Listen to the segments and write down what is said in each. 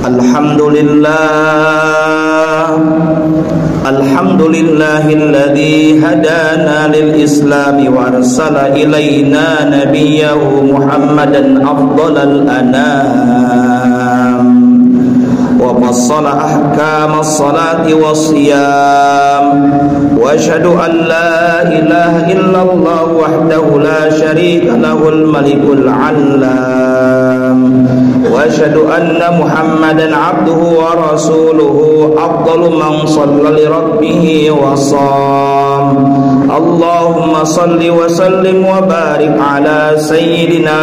Alhamdulillahilladzi hadana lil islami wa arsala ilaina nabiyyahu Muhammadan afdalal anam wa fassala ahkamas salati wassiyam wa asyhadu an la ilaha illallah wahdahu la syarika lahul malikul allam wa asyhadu anna Muhammadan abduhu wa rasuluhu afdalu man shalla li rabbih wa sham. Allahumma salli wa sallim wa barik ala sayyidina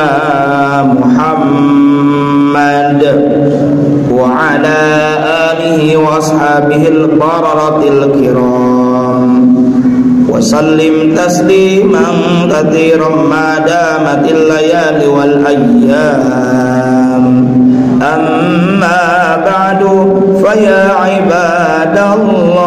Muhammad wa ala alihi wa ashabihil bararatil kiram wa sallim tasliman katsiran ma damatil layali wal ayyam. Amma ba'du fa ya ibadallah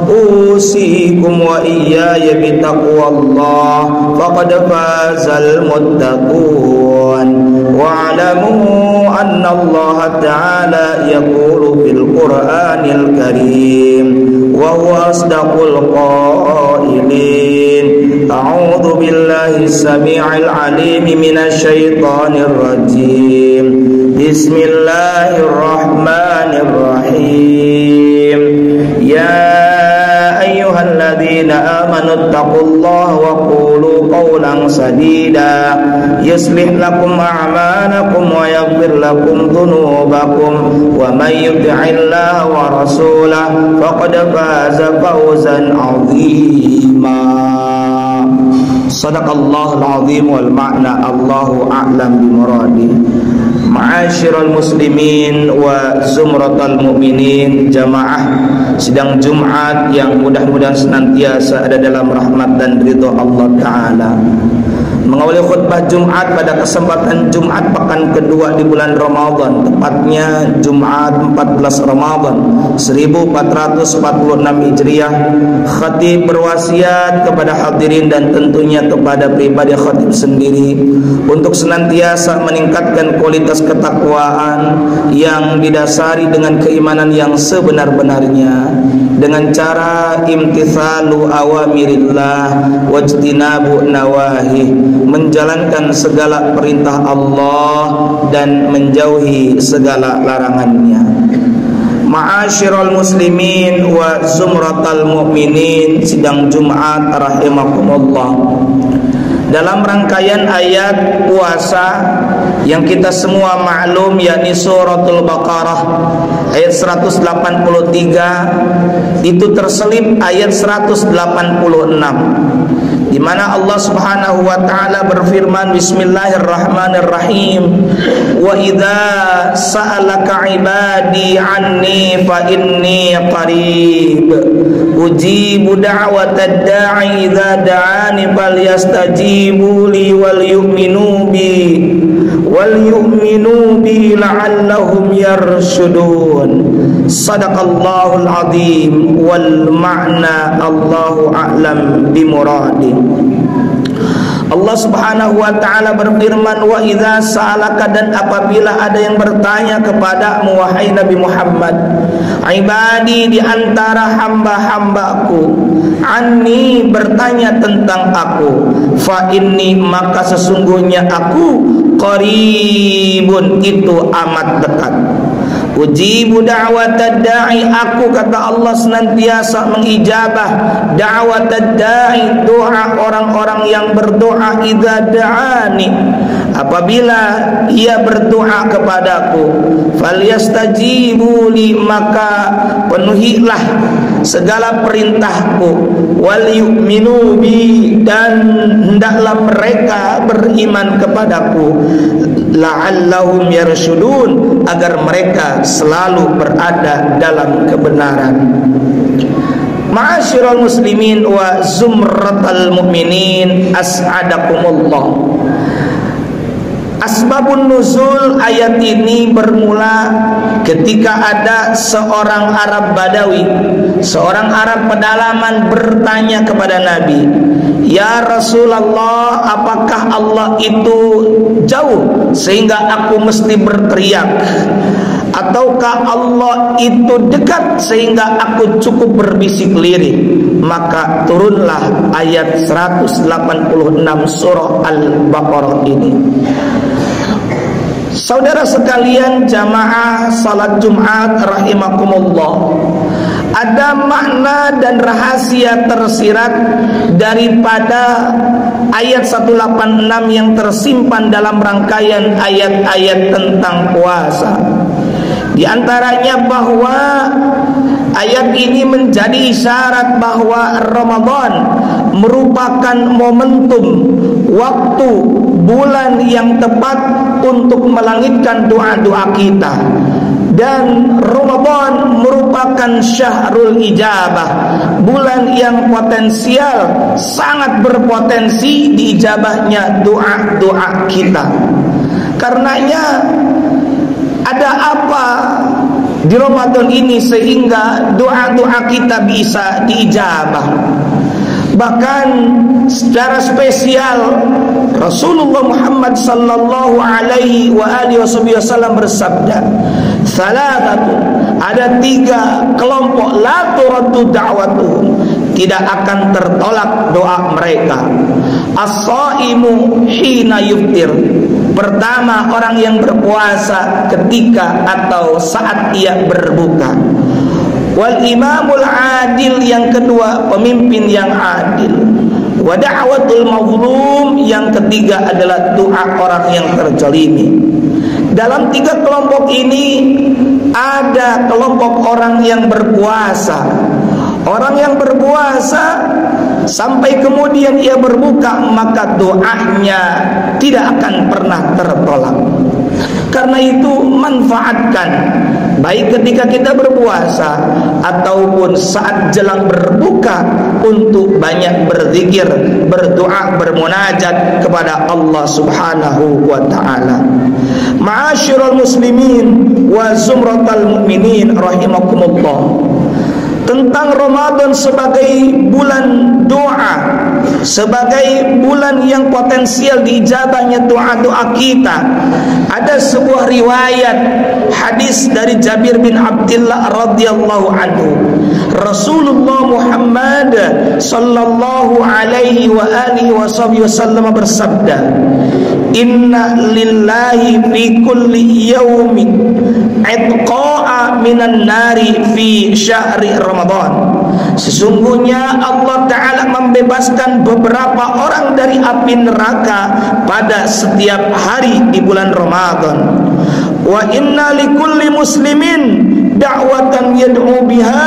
usikum wa iyaya bitaqwallah faqad fazal muttaqun wa alamu anna Allah ta'ala yaqulu fil Qur'anil Karim wa huwa asdaqul qailin. A'udzu billahi samii'il 'aliim minasy syaithaanir rajiim. Bismillahirrahmanirrahim. Ya ayyuhalladzina amanu taqullaha wa qulu qawlan sadida yuslih lakum a'malakum wa yaghfir lakum dhunubakum wa may yuti'illaha wa rasulahu faqad faza fawzan 'azima. Shadaqallahul 'azim wal ma'na Allahu a'lam bi muradih. Ma'asyiral muslimin wa zumratal mu'minin, jamaah sidang Jumat yang mudah-mudahan senantiasa ada dalam rahmat dan ridha Allah Ta'ala. Mengawali khutbah Jumat pada kesempatan Jumat pekan kedua di bulan Ramadan, tepatnya Jumat 14 Ramadan 1446 Hijriah, khatib berwasiat kepada hadirin dan tentunya kepada pribadi khatib sendiri untuk senantiasa meningkatkan kualitas ketakwaan yang didasari dengan keimanan yang sebenar-benarnya dengan cara imtithalu awamirillah wajtinabu nawahi, menjalankan segala perintah Allah dan menjauhi segala larangannya. Ma'asyiral muslimin wa zumratal mu'minin, sidang Jumat rahimakumullah. Dalam rangkaian ayat puasa yang kita semua maklum, yakni suratul Baqarah ayat 183, itu terselip ayat 186 di mana Allah Subhanahu wa taala berfirman, bismillahirrahmanirrahim, wa idza sa'alaka ibadi anni fa inni qarib ujibu da'watad da'i idza da'ani falyastajibu li wal yu'minu bi la'allahum yarshudun. Sadaqallahul azim wal ma'na Allahu a'lam bimuradi. Allah Subhanahu wa taala berfirman, wa idza sa'alaka, dan apabila ada yang bertanya kepadamu wahai Nabi Muhammad, ibadi, di antara hamba-hambaku, anni, bertanya tentang aku, fa inni, maka sesungguhnya aku, qaribun, itu amat dekat. Ujibu da'watad da'i, aku, kata Allah, senantiasa mengijabah da'watad da'i, doa orang-orang yang berdoa, idza da'ani, apabila ia berdoa kepadaku, falyastajibu li, maka penuhilah segala perintahku, wal yu'minu bi, dan hendaklah mereka beriman kepadaku, la'allahum yarshudun, agar mereka selalu berada dalam kebenaran. Ma'asyiral muslimin wa zumratal mu'minin, as'adakumullah. Asbabun nuzul ayat ini bermula ketika ada seorang Arab Badawi, seorang Arab pedalaman bertanya kepada Nabi, "Ya Rasulullah, apakah Allah itu jauh sehingga aku mesti berteriak? Ataukah Allah itu dekat sehingga aku cukup berbisik lirik? Maka turunlah ayat 186 surah Al-Baqarah ini. Saudara sekalian jamaah salat Jumat rahimakumullah, ada makna dan rahasia tersirat daripada ayat 186 yang tersimpan dalam rangkaian ayat-ayat tentang puasa. Di antaranya bahwa ayat ini menjadi isyarat bahwa Ramadan merupakan momentum, waktu, bulan yang tepat untuk melangitkan doa-doa kita. Dan Ramadan merupakan syahrul ijabah, bulan yang potensial, sangat berpotensi diijabahnya doa-doa kita. Karenanya ada apa di Ramadan ini sehingga doa-doa kita bisa diijabah? Bahkan secara spesial Rasulullah Muhammad sallallahu alaihi wa alihi wasallam bersabda, salatatu, ada 3 kelompok, la turaddu da'watuhum, tidak akan tertolak doa mereka. As-shaimu hina yuftir, pertama orang yang berpuasa ketika atau saat ia berbuka. Wal imamul adil, yang kedua pemimpin yang adil. Wa da'watul mazlum, yang ketiga adalah doa orang yang terzalimi. Dalam 3 kelompok ini ada kelompok orang yang berpuasa. Orang yang berpuasa sampai kemudian ia berbuka, maka doanya tidak akan pernah tertolak. Karena itu manfaatkan, baik ketika kita berpuasa ataupun saat jelang berbuka, untuk banyak berzikir, berdoa, bermunajat kepada Allah Subhanahu wa ta'ala. Ma'asyiral muslimin wa zumratal mu'minin rahimakumullah, tentang Ramadan sebagai bulan doa, sebagai bulan yang potensial diijabahnya doa-doa kita. Ada sebuah riwayat hadis dari Jabir bin Abdullah radhiyallahu anhu. Rasulullah Muhammad sallallahu alaihi wa alihi wasallam bersabda, inna lillahi fi kulli yawmin itqa'a minan nari fi syahri Ramadan. Sesungguhnya Allah Ta'ala membebaskan beberapa orang dari api neraka pada setiap hari di bulan Ramadan. Wa inna likulli muslimin da'watan yad'u biha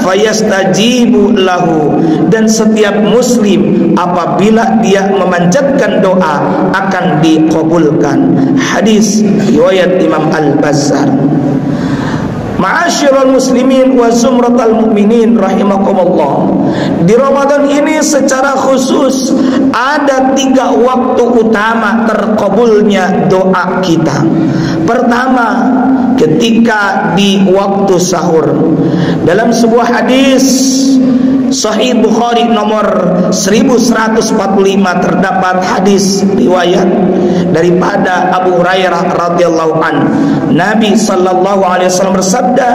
fayastajibu lahu, dan setiap muslim apabila dia memanjatkan doa akan dikabulkan. Hadis riwayat Imam Al-Bazzar. Ma'asyiral muslimin wa zumratal mu'minin rahimakumullah, di Ramadan ini secara khusus ada 3 waktu utama terkabulnya doa kita. Pertama, ketika di waktu sahur. Dalam sebuah hadis Sahih Bukhari nomor 1145 terdapat hadis riwayat daripada Abu Hurairah radhiyallahu an. Nabi sallallahu alaihi wasallam bersabda,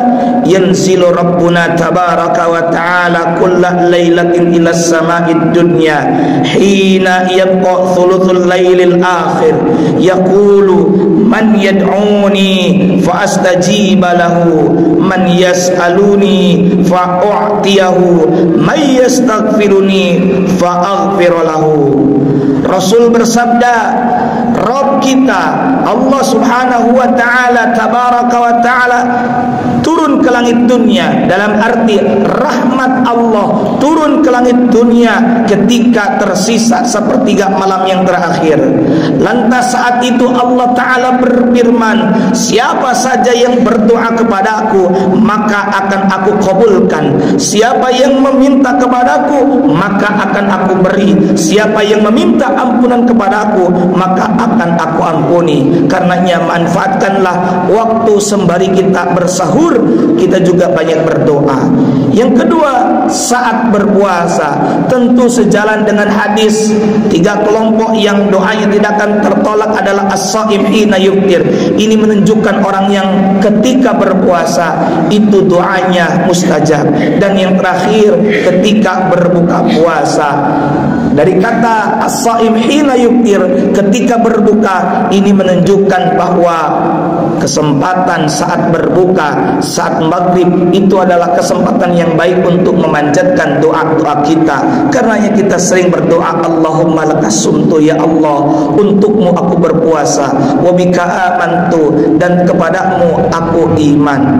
yanzilu rabbuna tabaraka wa ta'ala kulla lailatin ila sama'id dunya hina yabqa thuluthul lailil akhir yaqulu man yad'uni fa astajiba lahu, man yas'aluni fa u'tiyahu, man yastaghfiruni fa aghfir lahu. Rasul bersabda, Rabb kita Allah Subhanahu wa ta'ala tabaraka wa ta'ala turun ke langit dunia, dalam arti rahmat Allah turun ke langit dunia ketika tersisa sepertiga malam yang terakhir. Lantas saat itu Allah Ta'ala berfirman, siapa saja yang berdoa kepadaku maka akan aku kabulkan, siapa yang meminta kepadaku maka akan aku beri, siapa yang meminta ampunan kepadaku maka akan aku ampuni. Karenanya manfaatkanlah waktu sembari kita bersahur, kita juga banyak berdoa. Yang kedua, saat berpuasa. Tentu sejalan dengan hadis, 3 kelompok yang doanya tidak akan tertolak adalah as-shaim hina yuftir. Ini menunjukkan orang yang ketika berpuasa itu doanya mustajab. Dan yang terakhir ketika berbuka puasa. Dari kata as-shaim hina yuftir, ketika berbuka, ini menunjukkan bahwa kesempatan saat berbuka, saat maghrib itu adalah kesempatan yang baik untuk memanjatkan doa-doa kita. Karenanya kita sering berdoa, Allahumma lakas sumtu, ya Allah, untukmu aku berpuasa, wa bika amantu, dan kepadamu aku iman.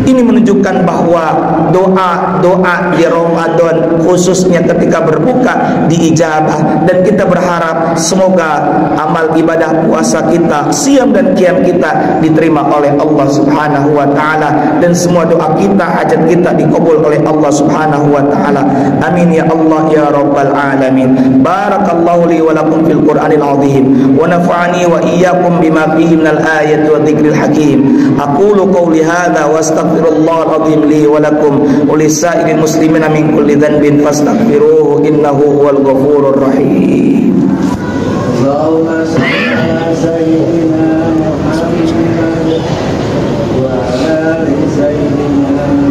Ini menunjukkan bahwa doa-doa di Ramadan khususnya ketika berbuka diijabah, dan kita berharap semoga amal ibadah puasa kita, siam dan qiyam kita diterima oleh Allah Subhanahu wa taala, dan semua doa kita, hajat kita dikabul oleh Allah Subhanahu wa taala. Amin ya Allah ya rabbal alamin. Barakallahu li wa lakum fil Qur'anil azim wa nafa'ani wa iyyakum bima fihi minal ayati wa dzikril hakim. Aqulu qawli hadza wa astaghfirullahal azim li wa lakum wa lisa'iril muslimina min kulli dhanbin fastaghfiruhu innahu huwal ghafurur rahim. Allahumma shalli ala sayyidina Muhammad wa ala ali sayyidina Muhammad.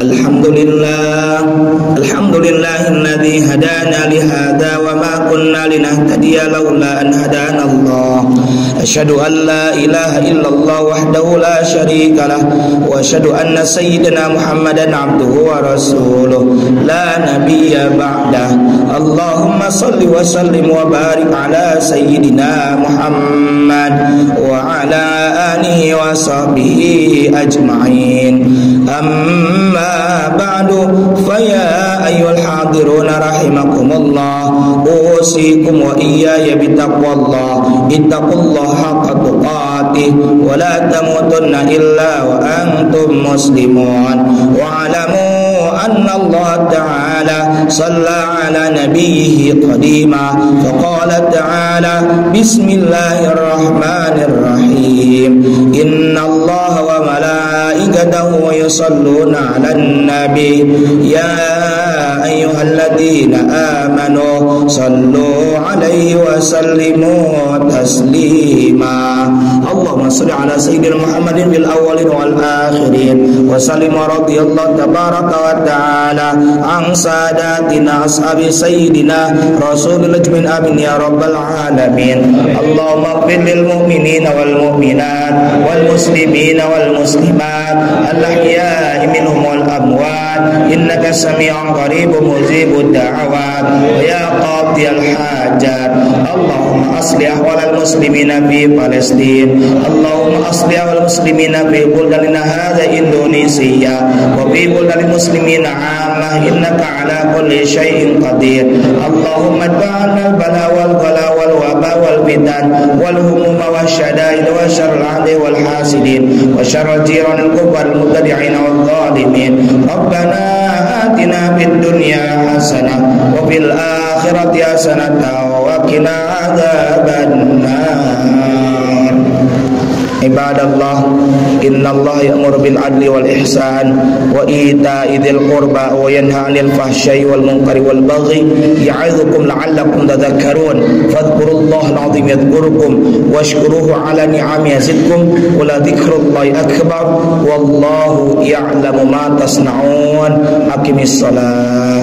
Alhamdulillahilladzi hadana li hadza wa ma kunna linahtadiya laula an hadana Allah. Asyhadu an la ilaha illallah wahdahu la syarika lah wa asyhadu anna sayyidina Muhammadan abduhu wa rasuluh la nabiyya ba'dah. Allahumma shalli wa sallim wa barik ala sayyidina Muhammad wa ala alihi wa sahbihi ajma'in. Amma ba'du, faya ayyuhal hadiruna rahimakumullah, usikum wa iyaya bitaqwallah. Ittaqullaha haqqa tuqatih wa la tamutunna illa wa antum muslimun. Wa alamu anna Allah ta'ala shalla ala nabiyhi qadima faqala ta'ala bismillahirrahmanirrahim. Inna Allah wa malaikatahu yusalluna 'alan nabi ya ayyuhalladzina amanu sallu 'alaihi wa sallimu taslima. Allahumma shalli 'ala sayyidina Muhammadin fil awwalin wal akhirin wa sallim radhiyallahu tabaraka wa ta'ala an sadatina ashabi sayyidina rasulil ajmin amin ya rabbal alamin. Allahumma ighfir lil mu'minina wal mu'minat wal muslimina wal muslimat al-ahya'i minhum wal amwat innaka sami'un qaribun mujibud da'awat wa ya qadiyal hajat. Allahumma aslih ahwalal muslimina fi Palestin. Allahumma aslih ahwalal muslimina fi buldana hadza Indonesia wa fi buldal muslimina 'ammah innaka 'ala kulli syai'in qadir. Allahumma adba'na al-bala wal ghala wal waba wal fitan wal humuma wasyada'id wa syarril 'adi wal hasidin wa syarril jiranil kufar mubtadi'in wal zalimin. Rabbana atina fid dunya hasanah wa fil akhirati hasanah wa qina adzabannar. Ibadallah, innallaha ya'muru bil adli wal ihsan wa ita'i dzil qurba wa yanha 'anil fahsya'i wal munkari wal baghi ya'idzukum la'allakum tadhakkarun. Fadhkurullahal 'azim yadhkurukum washkuruhu 'ala ni'amihi yazidkum wa la dzikrullahi akbar wallahu ya'lamu ma tasna'un. Aqimis shalah.